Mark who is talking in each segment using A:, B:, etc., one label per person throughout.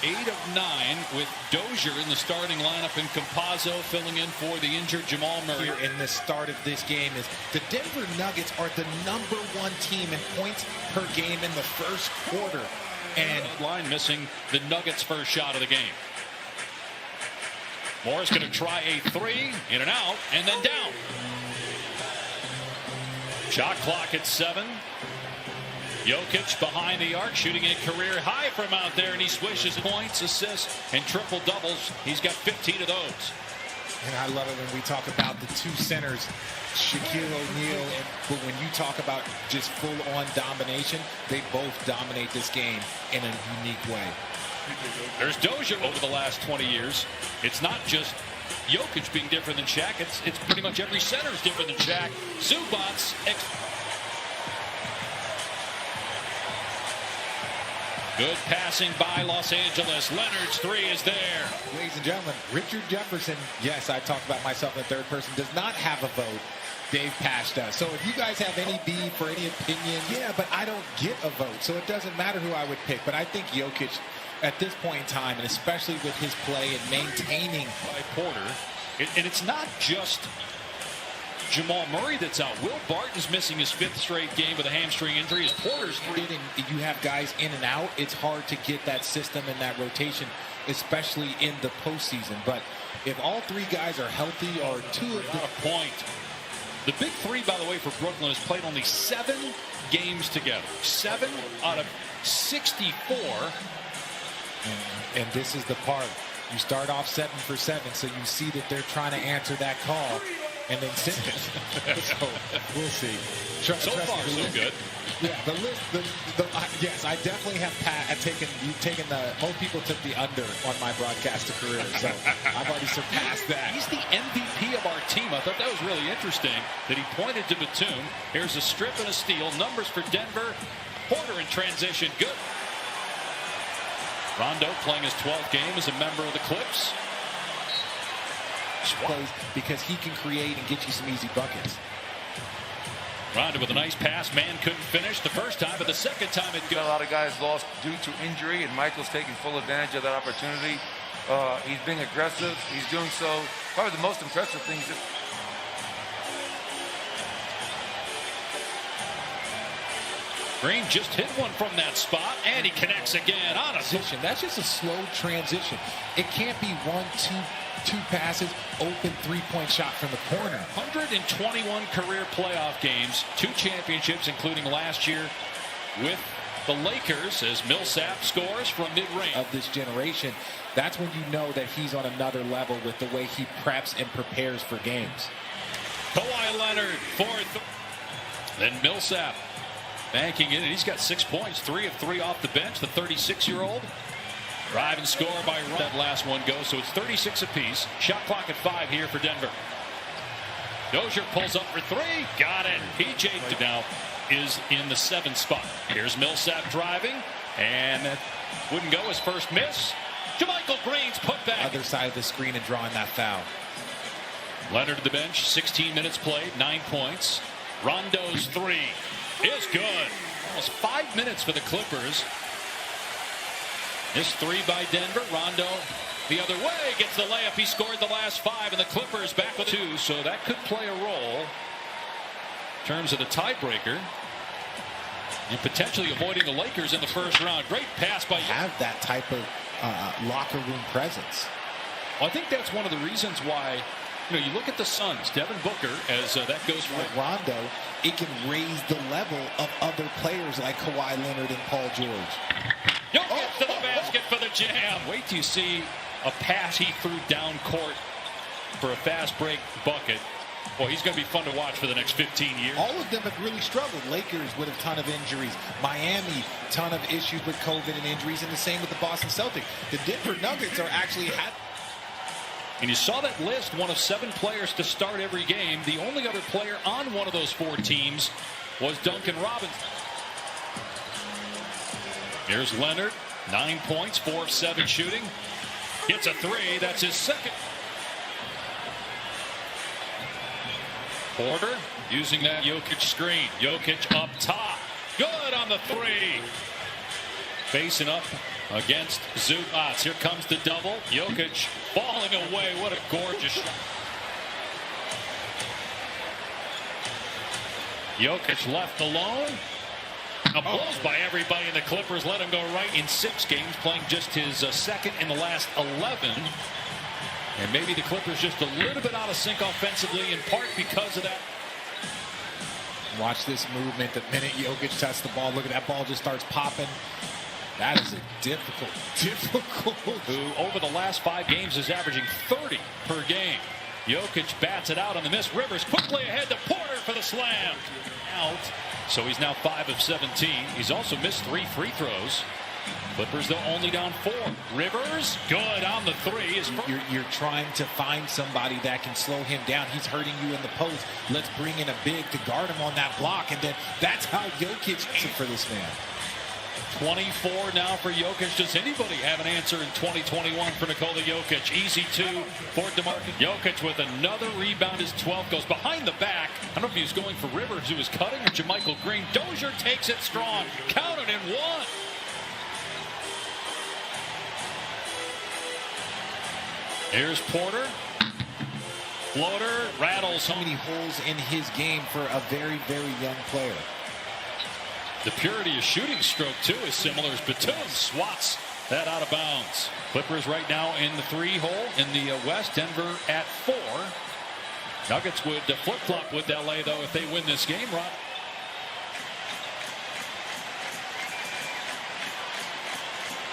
A: 8 of 9 with Dozier in the starting lineup and Campazzo filling in for the injured Jamal Murray.
B: Here in the start of this game is the Denver Nuggets are the #1 team in points per game in the first quarter. And
A: line missing the Nuggets' first shot of the game. Moore's going to try a three, in and out, and then down. Shot clock at 7. Jokic behind the arc, shooting a career high from out there, and he swishes points, assists, and triple doubles. He's got 15 of those.
B: And I love it when we talk about the two centers, Shaquille O'Neal, but when you talk about just full-on domination, they both dominate this game in a unique way.
A: There's Dozier over the last 20 years. It's not just Jokic being different than Shaq. It's pretty much every center is different than Shaq. Zubats. Good passing by Los Angeles. Leonard's three is there.
B: Ladies and gentlemen, Richard Jefferson, yes, I talk about myself in the third person, does not have a vote. Dave passed us. So if you guys have any beef or any opinion, yeah, but I don't get a vote. So it doesn't matter who I would pick. But I think Jokic, at this point in time, and especially with his play and maintaining
A: by Porter, and it's not just Jamal Murray that's out. Will Barton's missing his 5th straight game with a hamstring injury. His Porter's 3.
B: And you have guys in and out. It's hard to get that system and that rotation, especially in the postseason. But if all 3 guys are healthy or 2 of them,
A: a point. The big 3, by the way, for Brooklyn has played only 7 games together. 7 out of 64.
B: And this is the part. You start off 7 for 7, so you see that they're trying to answer that call. And then sink it. So we'll see.
A: So far, so good.
B: Yeah, the list. Yes, I definitely have taken. You've taken the. Most people took the under on my broadcaster career, so I've already surpassed that.
A: He's the MVP of our team. I thought that was really interesting that he pointed to Batum. Here's a strip and a steal. Numbers for Denver. Porter in transition. Good. Rondo playing his 12th game as a member of the Clips.
B: Plays because he can create and get you some easy buckets.
A: Rondo with a nice pass. Man couldn't finish the first time, but the second time it
C: got a lot of guys lost due to injury, and Michael's taking full advantage of that opportunity. He's being aggressive. He's doing so. Probably the most impressive thing.
A: Green just hit one from that spot, and he connects again on a
B: position. That's just a slow transition. It can't be 1, 2 passes, open 3-point shot from the corner.
A: 121 career playoff games, 2 championships, including last year with the Lakers as Millsap scores from mid-range.
B: Of this generation, that's when you know that he's on another level with the way he preps and prepares for games.
A: Kawhi Leonard, 4th. Then Millsap banking in, and he's got 6 points, 3 of 3 off the bench, the 36-year-old. Drive and score by Ron. That last one goes, so it's 36 apiece. Shot clock at 5 here for Denver. Dozier pulls up for 3. Got it. PJ now is in the 7th spot. Here's Millsap driving, and that wouldn't go. His first miss. JaMychal Green's put back.
B: Other side of the screen and drawing that foul.
A: Leonard to the bench, 16 minutes played, 9 points. Rondo's 3 is good. Almost 5 minutes for the Clippers. This 3 by Denver. Rondo the other way gets the layup. He scored the last 5, and the Clippers back with 2. So that could play a role in terms of the tiebreaker and potentially avoiding the Lakers in the first round. Great pass by.
B: Have that type of locker room presence.
A: Well, I think that's one of the reasons why. You look at the Suns, Devin Booker, as that goes for
B: Rondo, it can raise the level of other players like Kawhi Leonard and Paul George.
A: Jokic to the basket for the jam. Wait till you see a pass he threw down court for a fast break bucket. Boy, he's going to be fun to watch for the next 15 years.
B: All of them have really struggled. Lakers with a ton of injuries. Miami, ton of issues with COVID and injuries, and the same with the Boston Celtics. The Denver Nuggets are actually
A: And you saw that list, one of 7 players to start every game. The only other player on one of those 4 teams was Duncan Robinson. Here's Leonard, 9 points, 4 of 7 shooting. Hits a 3, that's his second. Porter using that Jokic screen. Jokic up top. Good on the 3. Facing up against Zubac. Here comes the double. Jokic falling away. What a gorgeous shot. Jokic left alone. Blows by everybody, and the Clippers let him go right in 6 games, playing just his second in the last 11. And maybe the Clippers just a little bit out of sync offensively, in part because of that.
B: Watch this movement. The minute Jokic touched the ball, look at that ball just starts popping. That is a difficult.
A: Who over the last 5 games is averaging 30 per game. Jokic bats it out on the miss. Rivers quickly ahead to Porter for the slam. Out. So he's now 5 of 17. He's also missed 3 free throws. Clippers, though, only down 4. Rivers, good on the 3.
B: You're trying to find somebody that can slow him down. He's hurting you in the post. Let's bring in a big to guard him on that block. And then that's how Jokic answered for this man.
A: 24 now for Jokic. Does anybody have an answer in 2021 for Nikola Jokic? Easy 2 for DeMarcus. Jokic with another rebound. His 12 goes behind the back. I don't know if he was going for Rivers, who was cutting, or JaMychal Green. Dozier takes it strong. Counted and 1. Here's Porter. Floater rattles.
B: So many holes in his game for a very, very young player.
A: The purity of shooting stroke, too, is similar as Batum swats that out of bounds. Clippers right now in the 3 hole in the West. Denver at 4. Nuggets would flip-flop with L.A., though, if they win this game.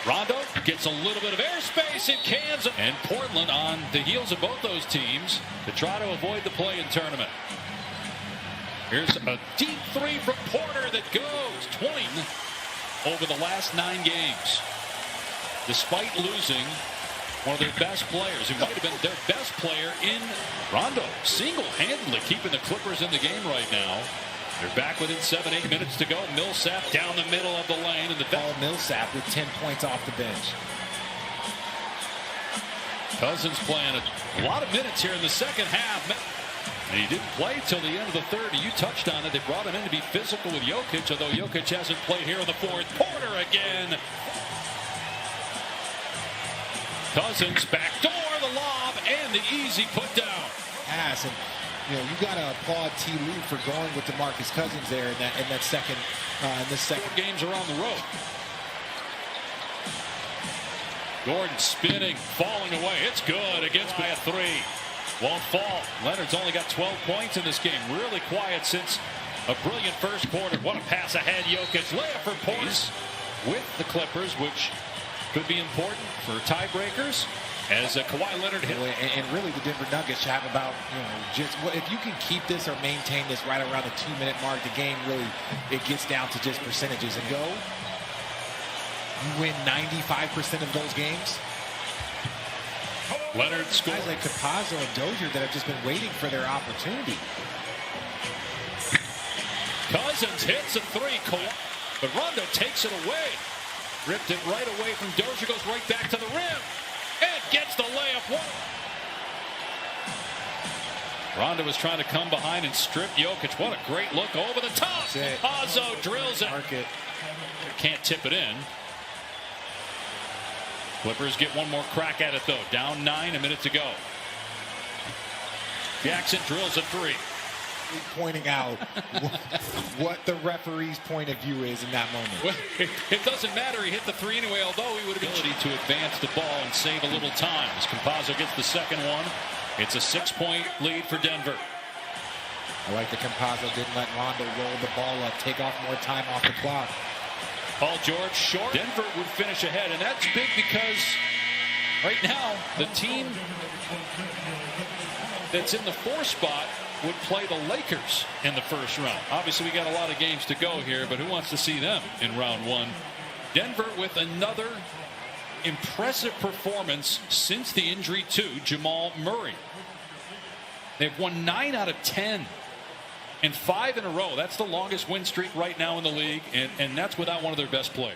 A: Rondo gets a little bit of airspace in Kansas. And Portland on the heels of both those teams to try to avoid the play-in tournament. Here's a deep 3 from Porter that goes 20 over the last 9 games. Despite losing one of their best players, who might have been their best player in Rondo, single-handedly keeping the Clippers in the game right now. They're back within 7-8 minutes to go. Millsap down the middle of the lane. And the
B: Paul Millsap with 10 points off the bench.
A: Cousins playing a lot of minutes here in the second half. And he didn't play till the end of the third. You touched on it. They brought him in to be physical with Jokic, although Jokic hasn't played here in the 4th. Porter again. Cousins backdoor, the lob, and the easy put down.
B: Pass, and you got to applaud T. Lue for going with DeMarcus Cousins there in that second. In this second
A: 4 games are on the road. Gordon spinning, falling away. It's good against by a 3. Won't fall. Leonard's only got 12 points in this game. Really quiet since a brilliant first quarter. What a pass ahead. Jokic layup for Porter with the Clippers, which could be important for tiebreakers as Kawhi Leonard hit.
B: And really the Denver Nuggets have about, just if you can keep this or maintain this right around the 2-minute mark, the game really, it gets down to just percentages. And you win 95% of those games.
A: Leonard scores.
B: Guys like Campazzo and Dozier that have just been waiting for their opportunity.
A: Cousins hits a 3. But Rondo takes it away. Ripped it right away from Dozier. Goes right back to the rim. And gets the layup. 1. Rondo was trying to come behind and strip Jokic. What a great look over the top. Campazzo drills it. Can't tip it in. Clippers get one more crack at it, though. Down 9, a minute to go. Jackson drills a 3.
B: Pointing out what the referee's point of view is in that moment.
A: Well, it doesn't matter. He hit the 3 anyway, although he would have ability to advance the ball and save a little time. As Campazzo gets the second one, it's a 6-point lead for Denver.
B: I like that Campazzo didn't let Rondo roll the ball up, take off more time off the clock.
A: Paul George short. Denver would finish ahead, and that's big because right now the team that's in the 4th spot would play the Lakers in the first round. Obviously, we got a lot of games to go here, but who wants to see them in round 1? Denver with another impressive performance since the injury to Jamal Murray. They've won 9 out of 10. And 5 in a row. That's the longest win streak right now in the league, and that's without one of their best players.